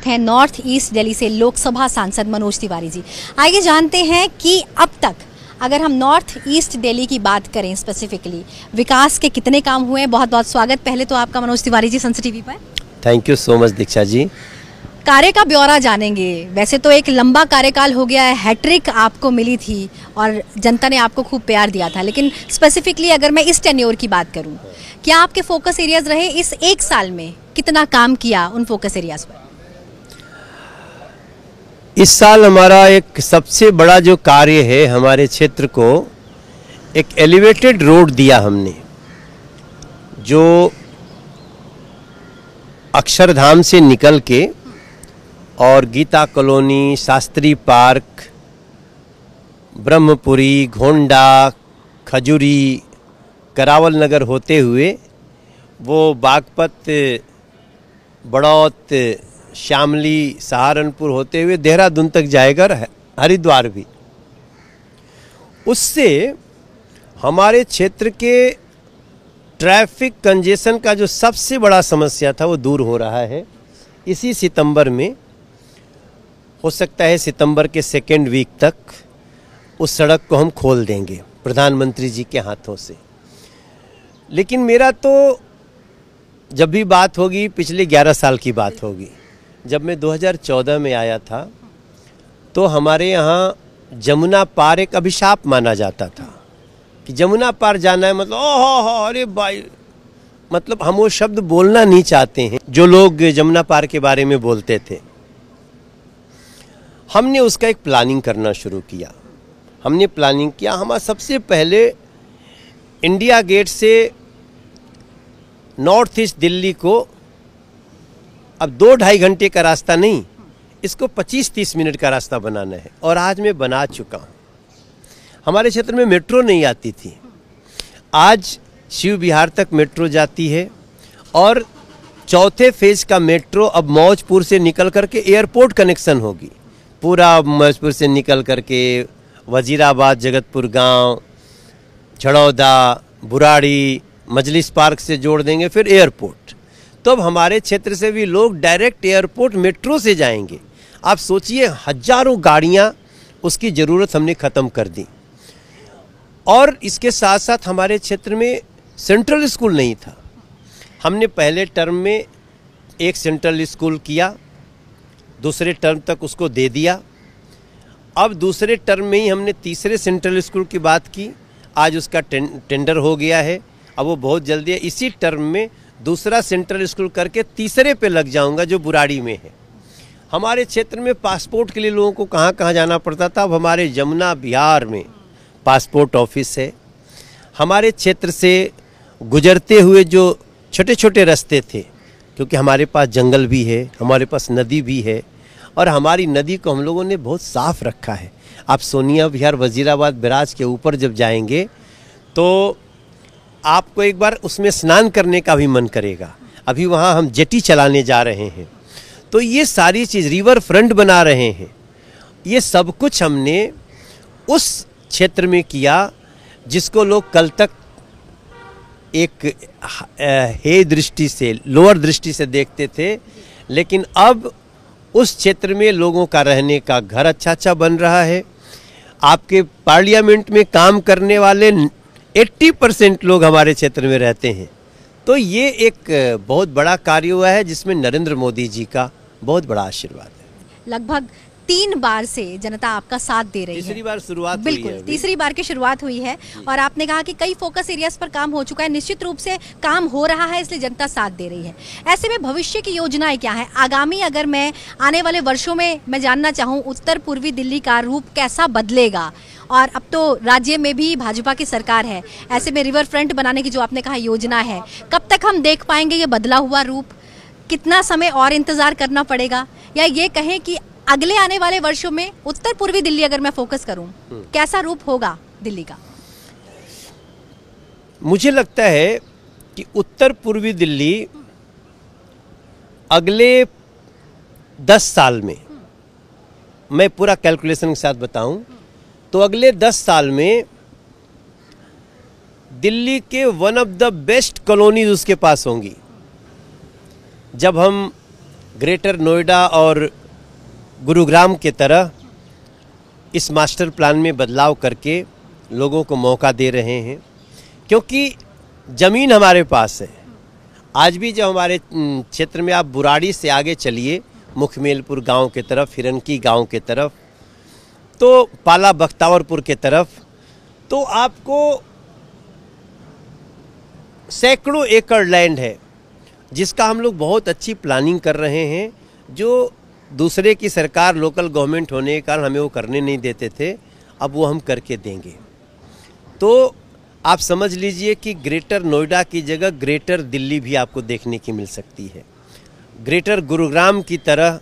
हैं north east Delhi से लोकसभा सांसद मनोज तिवारी जी। आइए जानते हैं कि अब तक अगर हम नॉर्थ ईस्ट दिल्ली की बात करें स्पेसिफिकली विकास के कितने काम हुए हैं। बहुत बहुत स्वागत पहले तो आपका मनोज तिवारी जी सन टीवी पर। Thank you so much Diksha ji. कार्य का ब्यौरा जानेंगे। वैसे तो एक लंबा कार्यकाल हो गया है, हैट्रिक आपको मिली थी और जनता ने आपको खूब प्यार दिया था, लेकिन स्पेसिफिकली अगर मैं इस टेन्योर की बात करूं, क्या आपके फोकस एरियाज रहे इस एक साल में? कितना काम किया उन फोकस एरियाज पर? इस साल हमारा एक सबसे बड़ा जो कार्य है, हमारे क्षेत्र को एक एलिवेटेड रोड दिया हमने, जो अक्षरधाम से निकल के और गीता कॉलोनी, शास्त्री पार्क, ब्रह्मपुरी, घोंडा, खजूरी, करावल नगर होते हुए वो बागपत, बड़ौत, शामली, सहारनपुर होते हुए देहरादून तक जाएगा, हरिद्वार भी। उससे हमारे क्षेत्र के ट्रैफिक कंजेशन का जो सबसे बड़ा समस्या था वो दूर हो रहा है। इसी सितंबर में, हो सकता है सितंबर के सेकेंड वीक तक, उस सड़क को हम खोल देंगे प्रधानमंत्री जी के हाथों से। लेकिन मेरा तो जब भी बात होगी पिछले 11 साल की बात होगी। जब मैं 2014 में आया था तो हमारे यहाँ जमुना पार एक अभिशाप माना जाता था कि जमुना पार जाना है मतलब ओहो अरे भाई, मतलब हम वो शब्द बोलना नहीं चाहते हैं जो लोग जमुना पार के बारे में बोलते थे। हमने उसका एक प्लानिंग करना शुरू किया। हमने प्लानिंग किया, हमारा सबसे पहले इंडिया गेट से नॉर्थ ईस्ट दिल्ली को अब 2-2.5 घंटे का रास्ता नहीं, इसको 25-30 मिनट का रास्ता बनाना है, और आज मैं बना चुका हूँ। हमारे क्षेत्र में मेट्रो नहीं आती थी, आज शिव विहार तक मेट्रो जाती है, और चौथे फेज का मेट्रो अब मौजपुर से निकल करके एयरपोर्ट कनेक्शन होगी। पूरा मौजपुर से निकल करके वजीराबाद, जगतपुर गांव, झड़ौदा, बुराड़ी, मजलिस पार्क से जोड़ देंगे, फिर एयरपोर्ट। तो अब हमारे क्षेत्र से भी लोग डायरेक्ट एयरपोर्ट मेट्रो से जाएंगे। आप सोचिए, हजारों गाड़ियां, उसकी ज़रूरत हमने ख़त्म कर दी। और इसके साथ साथ हमारे क्षेत्र में सेंट्रल स्कूल नहीं था। हमने पहले टर्म में एक सेंट्रल स्कूल किया, दूसरे टर्म तक उसको दे दिया। अब दूसरे टर्म में ही हमने तीसरे सेंट्रल स्कूल की बात की, आज उसका टेंडर हो गया है, अब वो बहुत जल्दी है। इसी टर्म में दूसरा सेंट्रल स्कूल करके तीसरे पे लग जाऊंगा, जो बुराड़ी में है। हमारे क्षेत्र में पासपोर्ट के लिए लोगों को कहाँ कहाँ जाना पड़ता था, अब हमारे जमुना विहार में पासपोर्ट ऑफिस है। हमारे क्षेत्र से गुजरते हुए जो छोटे छोटे रास्ते थे, क्योंकि हमारे पास जंगल भी है, हमारे पास नदी भी है, और हमारी नदी को हम लोगों ने बहुत साफ रखा है। आप सोनिया विहार, वजीराबाद बैराज के ऊपर जब जाएंगे तो आपको एक बार उसमें स्नान करने का भी मन करेगा। अभी वहाँ हम जेटी चलाने जा रहे हैं। तो ये सारी चीज़, रिवर फ्रंट बना रहे हैं, ये सब कुछ हमने उस क्षेत्र में किया जिसको लोग कल तक एक हे दृष्टि से, लोअर दृष्टि से देखते थे। लेकिन अब उस क्षेत्र में लोगों का रहने का घर अच्छा अच्छा बन रहा है। आपके पार्लियामेंट में काम करने वाले 80% लोग हमारे क्षेत्र में रहते हैं। तो ये एक बहुत बड़ा कार्य हुआ है जिसमें नरेंद्र मोदी जी का बहुत बड़ा आशीर्वाद है। लगभग 3 बार से जनता आपका साथ दे रही है। तीसरी बार शुरुआत हुई बिल्कुल, है, तीसरी बार की शुरुआत हुई है, और आपने कहा कि कई फोकस एरियाज पर काम हो चुका है। निश्चित रूप से काम हो रहा है, इसलिए जनता साथ दे रही है। ऐसे में भविष्य की योजनाएं क्या है आगामी? अगर मैं आने वाले वर्षों में मैं जानना चाहूँ, उत्तर पूर्वी दिल्ली का रूप कैसा बदलेगा? और अब तो राज्य में भी भाजपा की सरकार है, ऐसे में रिवर फ्रंट बनाने की जो आपने कहा योजना है, कब तक हम देख पाएंगे ये बदला हुआ रूप? कितना समय और इंतजार करना पड़ेगा? या ये कहें कि अगले आने वाले वर्षों में उत्तर पूर्वी दिल्ली, अगर मैं फोकस करूं, कैसा रूप होगा दिल्ली का? मुझे लगता है कि उत्तर पूर्वी दिल्ली अगले 10 साल में, मैं पूरा कैलकुलेशन के साथ बताऊं तो अगले 10 साल में दिल्ली के one of the best colonies उसके पास होंगी। जब हम ग्रेटर नोएडा और गुरुग्राम के तरह इस मास्टर प्लान में बदलाव करके लोगों को मौका दे रहे हैं, क्योंकि ज़मीन हमारे पास है। आज भी जब हमारे क्षेत्र में आप बुराड़ी से आगे चलिए, मुखमेलपुर गांव के तरफ, हिरनकी गांव के तरफ, तो पाला बख्तावरपुर के तरफ, तो आपको सैकड़ों एकड़ लैंड है जिसका हम लोग बहुत अच्छी प्लानिंग कर रहे हैं, जो दूसरे की सरकार, लोकल गवर्नमेंट होने के कारण हमें वो करने नहीं देते थे, अब वो हम करके देंगे। तो आप समझ लीजिए कि ग्रेटर नोएडा की जगह ग्रेटर दिल्ली भी आपको देखने की मिल सकती है। ग्रेटर गुरुग्राम की तरह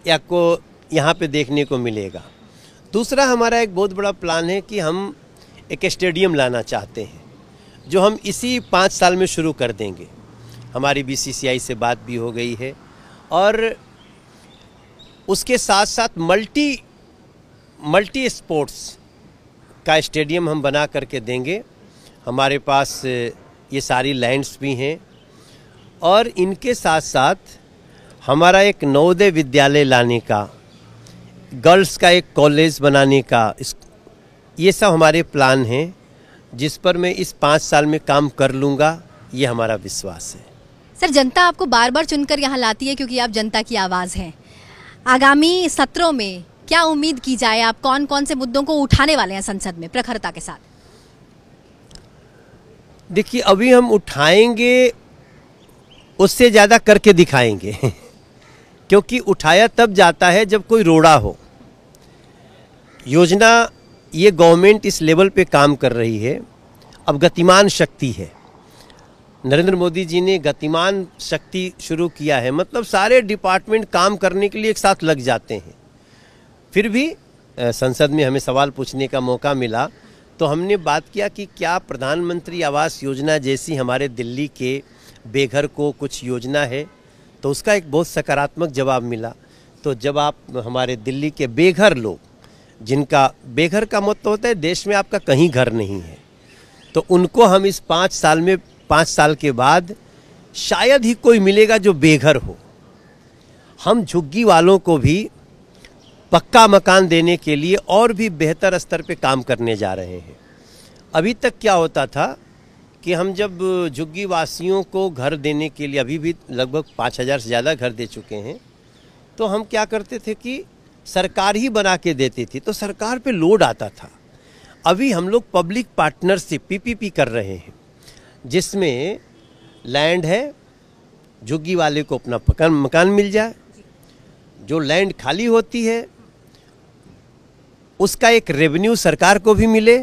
आपको यहाँ पे देखने को मिलेगा। दूसरा हमारा एक बहुत बड़ा प्लान है कि हम एक स्टेडियम लाना चाहते हैं, जो हम इसी 5 साल में शुरू कर देंगे। हमारी BCCI से बात भी हो गई है, और उसके साथ साथ मल्टी स्पोर्ट्स का स्टेडियम हम बना करके देंगे। हमारे पास ये सारी लैंड्स भी हैं, और इनके साथ साथ हमारा एक नवोदय विद्यालय लाने का, गर्ल्स का एक कॉलेज बनाने का, ये सब हमारे प्लान हैं, जिस पर मैं इस 5 साल में काम कर लूँगा, ये हमारा विश्वास है। सर, जनता आपको बार बार चुनकर यहाँ लाती है क्योंकि आप जनता की आवाज़ हैं। आगामी सत्रों में क्या उम्मीद की जाए? आप कौन कौन से मुद्दों को उठाने वाले हैं संसद में प्रखरता के साथ? देखिए, अभी हम उठाएंगे, उससे ज़्यादा करके दिखाएंगे क्योंकि उठाया तब जाता है जब कोई रोड़ा हो। योजना ये गवर्नमेंट इस लेवल पे काम कर रही है, अब गतिमान शक्ति है। नरेंद्र मोदी जी ने गतिमान शक्ति शुरू किया है, मतलब सारे डिपार्टमेंट काम करने के लिए एक साथ लग जाते हैं। फिर भी संसद में हमें सवाल पूछने का मौका मिला, तो हमने बात किया कि क्या प्रधानमंत्री आवास योजना जैसी हमारे दिल्ली के बेघर को कुछ योजना है, तो उसका एक बहुत सकारात्मक जवाब मिला। तो जब आप हमारे दिल्ली के बेघर लोग, जिनका बेघर का मतलब होता है देश में आपका कहीं घर नहीं है, तो उनको हम इस 5 साल में, 5 साल के बाद शायद ही कोई मिलेगा जो बेघर हो। हम झुग्गी वालों को भी पक्का मकान देने के लिए और भी बेहतर स्तर पे काम करने जा रहे हैं। अभी तक क्या होता था कि हम जब झुग्गी वासियों को घर देने के लिए, अभी भी लगभग 5000 से ज़्यादा घर दे चुके हैं, तो हम क्या करते थे कि सरकार ही बना के देती थी, तो सरकार पे लोड आता था। अभी हम लोग पब्लिक पार्टनरशिप PPP कर रहे हैं, जिसमें लैंड है, झुग्गी वाले को अपना मकान मिल जाए, जो लैंड खाली होती है उसका एक रेवेन्यू सरकार को भी मिले,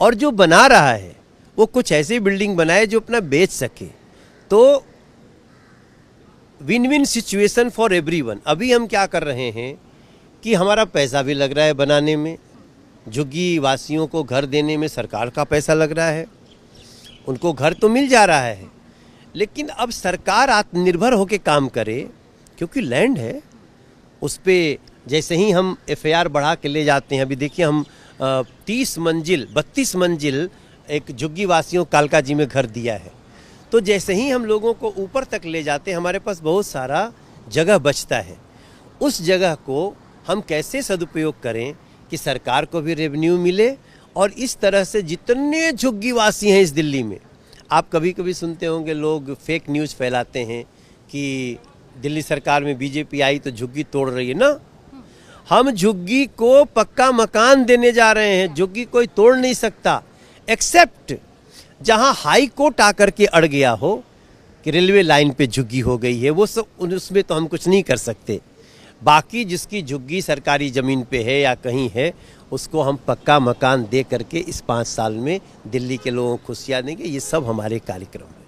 और जो बना रहा है वो कुछ ऐसी बिल्डिंग बनाए जो अपना बेच सके। तो win win situation for everyone. अभी हम क्या कर रहे हैं कि हमारा पैसा भी लग रहा है बनाने में, झुग्गी वासियों को घर देने में सरकार का पैसा लग रहा है, उनको घर तो मिल जा रहा है, लेकिन अब सरकार आत्मनिर्भर होकर काम करे, क्योंकि लैंड है उस पर। जैसे ही हम FAR बढ़ा के ले जाते हैं, अभी देखिए हम 32 मंजिल एक झुग्गी वासियों कालका जी में घर दिया है, तो जैसे ही हम लोगों को ऊपर तक ले जाते हैं, हमारे पास बहुत सारा जगह बचता है। उस जगह को हम कैसे सदुपयोग करें कि सरकार को भी रेवेन्यू मिले, और इस तरह से जितने झुग्गी वासी हैं इस दिल्ली में, आप कभी कभी सुनते होंगे लोग फेक न्यूज़ फैलाते हैं कि दिल्ली सरकार में BJP आई तो झुग्गी तोड़ रही है ना। हम झुग्गी को पक्का मकान देने जा रहे हैं, झुग्गी कोई तोड़ नहीं सकता, एक्सेप्ट जहां हाई कोर्ट आकर के अड़ गया हो कि रेलवे लाइन पे झुग्गी हो गई है, वो सब उसमें तो हम कुछ नहीं कर सकते। बाकी जिसकी झुग्गी सरकारी ज़मीन पे है या कहीं है, उसको हम पक्का मकान दे करके इस 5 साल में दिल्ली के लोगों को खुशियाँ देंगे। ये सब हमारे कार्यक्रम है।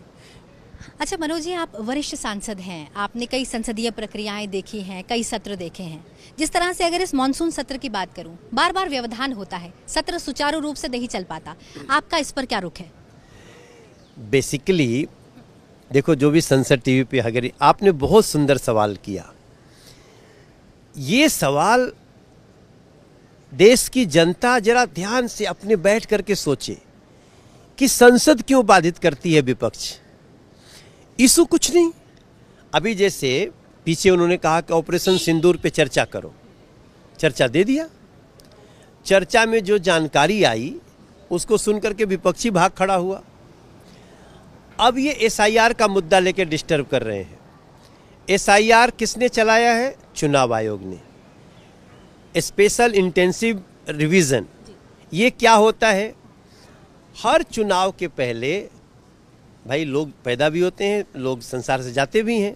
अच्छा मनोज जी, आप वरिष्ठ सांसद हैं, आपने कई संसदीय प्रक्रियाएं देखी हैं, कई सत्र देखे हैं। जिस तरह से अगर इस मॉनसून सत्र की बात करूं, बार बार व्यवधान होता है, सत्र सुचारू रूप से नहीं चल पाता, आपका इस पर क्या रुख है? बेसिकली देखो, जो भी संसद टीवी पे अगर आपने बहुत सुंदर सवाल किया, ये सवाल देश की जनता जरा ध्यान से अपने बैठ करके सोचे कि संसद क्यों बाधित करती है विपक्ष। इशू कुछ नहीं। अभी जैसे पीछे उन्होंने कहा कि ऑपरेशन सिंदूर पे चर्चा करो, चर्चा दे दिया। चर्चा में जो जानकारी आई उसको सुनकर के विपक्षी भाग खड़ा हुआ। अब ये एसआईआर का मुद्दा लेकर डिस्टर्ब कर रहे हैं। एसआईआर किसने चलाया है? चुनाव आयोग ने। स्पेशल इंटेंसिव रिवीजन, ये क्या होता है? हर चुनाव के पहले भाई लोग पैदा भी होते हैं, लोग संसार से जाते भी हैं,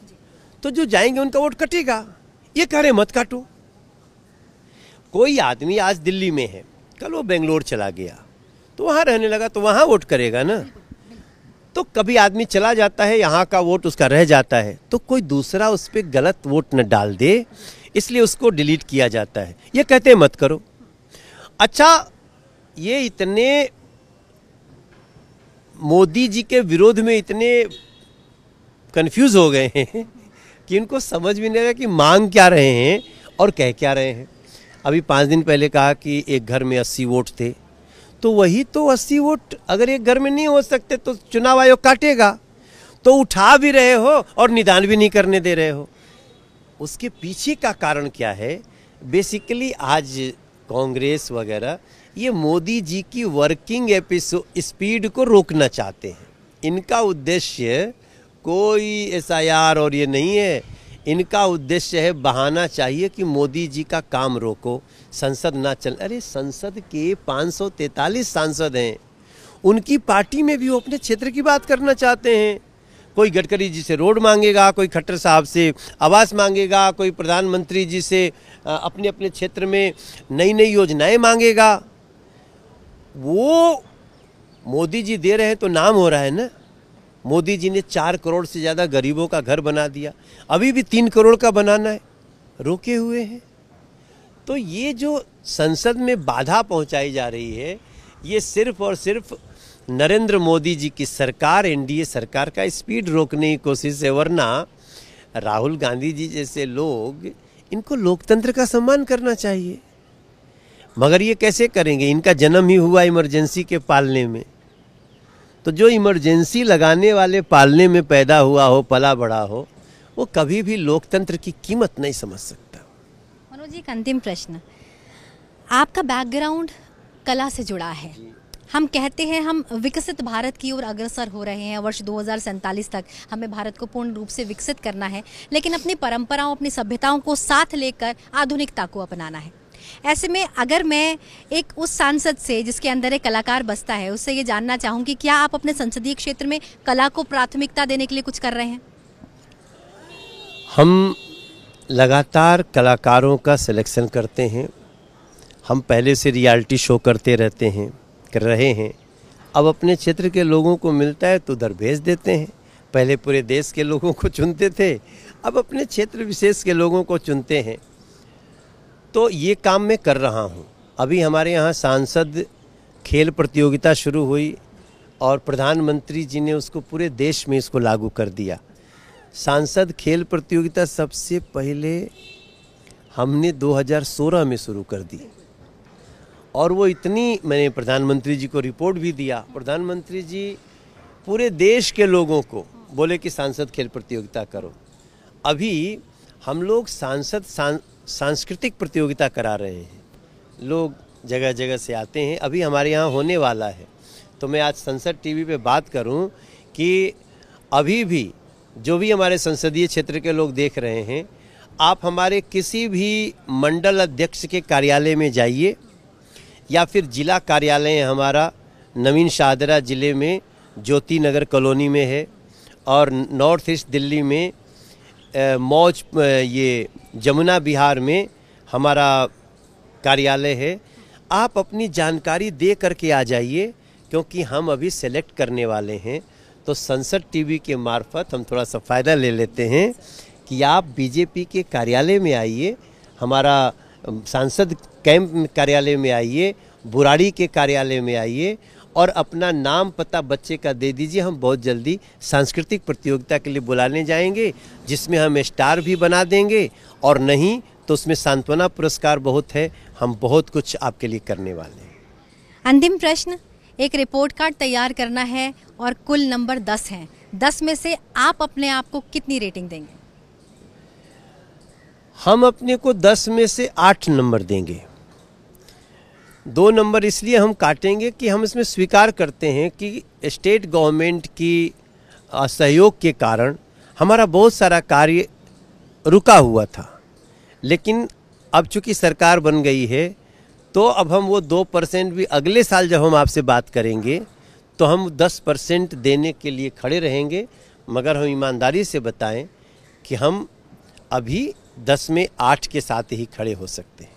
तो जो जाएंगे उनका वोट कटेगा। ये कह रहे मत काटो। कोई आदमी आज दिल्ली में है, कल वो बेंगलोर चला गया तो वहाँ रहने लगा, तो वहाँ वोट करेगा ना। तो कभी आदमी चला जाता है, यहाँ का वोट उसका रह जाता है, तो कोई दूसरा उस पर गलत वोट न डाल दे, इसलिए उसको डिलीट किया जाता है। ये कहते हैं मत करो। अच्छा, ये इतने मोदी जी के विरोध में इतने कंफ्यूज हो गए हैं कि इनको समझ भी नहीं आ रहा कि मांग क्या रहे हैं और कह क्या रहे हैं। अभी 5 दिन पहले कहा कि एक घर में 80 वोट थे, तो वही तो 80 वोट अगर एक घर में नहीं हो सकते तो चुनाव आयोग काटेगा। तो उठा भी रहे हो और निदान भी नहीं करने दे रहे हो। उसके पीछे का कारण क्या है? बेसिकली आज कांग्रेस वगैरह ये मोदी जी की वर्किंग स्पीड को रोकना चाहते हैं। इनका उद्देश्य कोई एसआईआर और ये नहीं है। इनका उद्देश्य है बहाना चाहिए कि मोदी जी का काम रोको, संसद ना चल। अरे संसद के 543 सांसद हैं, उनकी पार्टी में भी वो अपने क्षेत्र की बात करना चाहते हैं। कोई गडकरी जी से रोड मांगेगा, कोई खट्टर साहब से आवास मांगेगा, कोई प्रधानमंत्री जी से अपने अपने क्षेत्र में नई नई योजनाएं मांगेगा। वो मोदी जी दे रहे हैं तो नाम हो रहा है ना। मोदी जी ने 4 करोड़ से ज़्यादा गरीबों का घर बना दिया, अभी भी 3 करोड़ का बनाना है, रोके हुए हैं। तो ये जो संसद में बाधा पहुंचाई जा रही है, ये सिर्फ और सिर्फ नरेंद्र मोदी जी की सरकार, एनडीए सरकार का स्पीड रोकने की कोशिश है। वरना राहुल गांधी जी जैसे लोग, इनको लोकतंत्र का सम्मान करना चाहिए। मगर ये कैसे करेंगे? इनका जन्म ही हुआ इमरजेंसी के पालने में। तो जो इमरजेंसी लगाने वाले पालने में पैदा हुआ हो, पला बड़ा हो, वो कभी भी लोकतंत्र की कीमत नहीं समझ सकता। मनोज जी, एक अंतिम प्रश्न। आपका बैकग्राउंड कला से जुड़ा है। हम कहते हैं हम विकसित भारत की ओर अग्रसर हो रहे हैं। वर्ष 2047 तक हमें भारत को पूर्ण रूप से विकसित करना है, लेकिन अपनी परंपराओं, अपनी सभ्यताओं को साथ लेकर आधुनिकता को अपनाना है। ऐसे में अगर मैं एक उस सांसद से जिसके अंदर एक कलाकार बसता है, उससे ये जानना चाहूँगी, क्या आप अपने संसदीय क्षेत्र में कला को प्राथमिकता देने के लिए कुछ कर रहे हैं? हम लगातार कलाकारों का सिलेक्शन करते हैं। हम पहले से रियलिटी शो करते रहते हैं, कर रहे हैं। अब अपने क्षेत्र के लोगों को मिलता है तो उधर भेज देते हैं। पहले पूरे देश के लोगों को चुनते थे, अब अपने क्षेत्र विशेष के लोगों को चुनते हैं। तो ये काम मैं कर रहा हूँ। अभी हमारे यहाँ सांसद खेल प्रतियोगिता शुरू हुई और प्रधानमंत्री जी ने उसको पूरे देश में इसको लागू कर दिया। सांसद खेल प्रतियोगिता सबसे पहले हमने 2016 में शुरू कर दी और वो इतनी, मैंने प्रधानमंत्री जी को रिपोर्ट भी दिया। प्रधानमंत्री जी पूरे देश के लोगों को बोले कि सांसद खेल प्रतियोगिता करो। अभी हम लोग सांस्कृतिक प्रतियोगिता करा रहे हैं। लोग जगह जगह से आते हैं। अभी हमारे यहाँ होने वाला है। तो मैं आज संसद टीवी पे बात करूं कि अभी भी जो भी हमारे संसदीय क्षेत्र के लोग देख रहे हैं, आप हमारे किसी भी मंडल अध्यक्ष के कार्यालय में जाइए या फिर जिला कार्यालय हमारा नवीन शाहदरा ज़िले में ज्योति नगर कॉलोनी में है और नॉर्थ ईस्ट दिल्ली में मौज ये जमुना बिहार में हमारा कार्यालय है। आप अपनी जानकारी दे करके आ जाइए, क्योंकि हम अभी सेलेक्ट करने वाले हैं। तो संसद टीवी के मार्फत हम थोड़ा सा फ़ायदा ले लेते हैं कि आप बीजेपी के कार्यालय में आइए, हमारा सांसद कैंप कार्यालय में आइए, बुराड़ी के कार्यालय में आइए और अपना नाम पता बच्चे का दे दीजिए। हम बहुत जल्दी सांस्कृतिक प्रतियोगिता के लिए बुलाने जाएंगे, जिसमें हम स्टार भी बना देंगे और नहीं तो उसमें सांत्वना पुरस्कार बहुत है। हम बहुत कुछ आपके लिए करने वाले हैं। अंतिम प्रश्न, एक रिपोर्ट कार्ड तैयार करना है और कुल नंबर 10 हैं। 10 में से आप अपने आप को कितनी रेटिंग देंगे? हम अपने को 10 में से 8 नंबर देंगे। 2 नंबर इसलिए हम काटेंगे कि हम इसमें स्वीकार करते हैं कि स्टेट गवर्नमेंट की सहयोग के कारण हमारा बहुत सारा कार्य रुका हुआ था, लेकिन अब चूंकि सरकार बन गई है तो अब हम वो 2% भी अगले साल जब हम आपसे बात करेंगे तो हम 10% देने के लिए खड़े रहेंगे। मगर हम ईमानदारी से बताएं कि हम अभी 10 में 8 के साथ ही खड़े हो सकते हैं।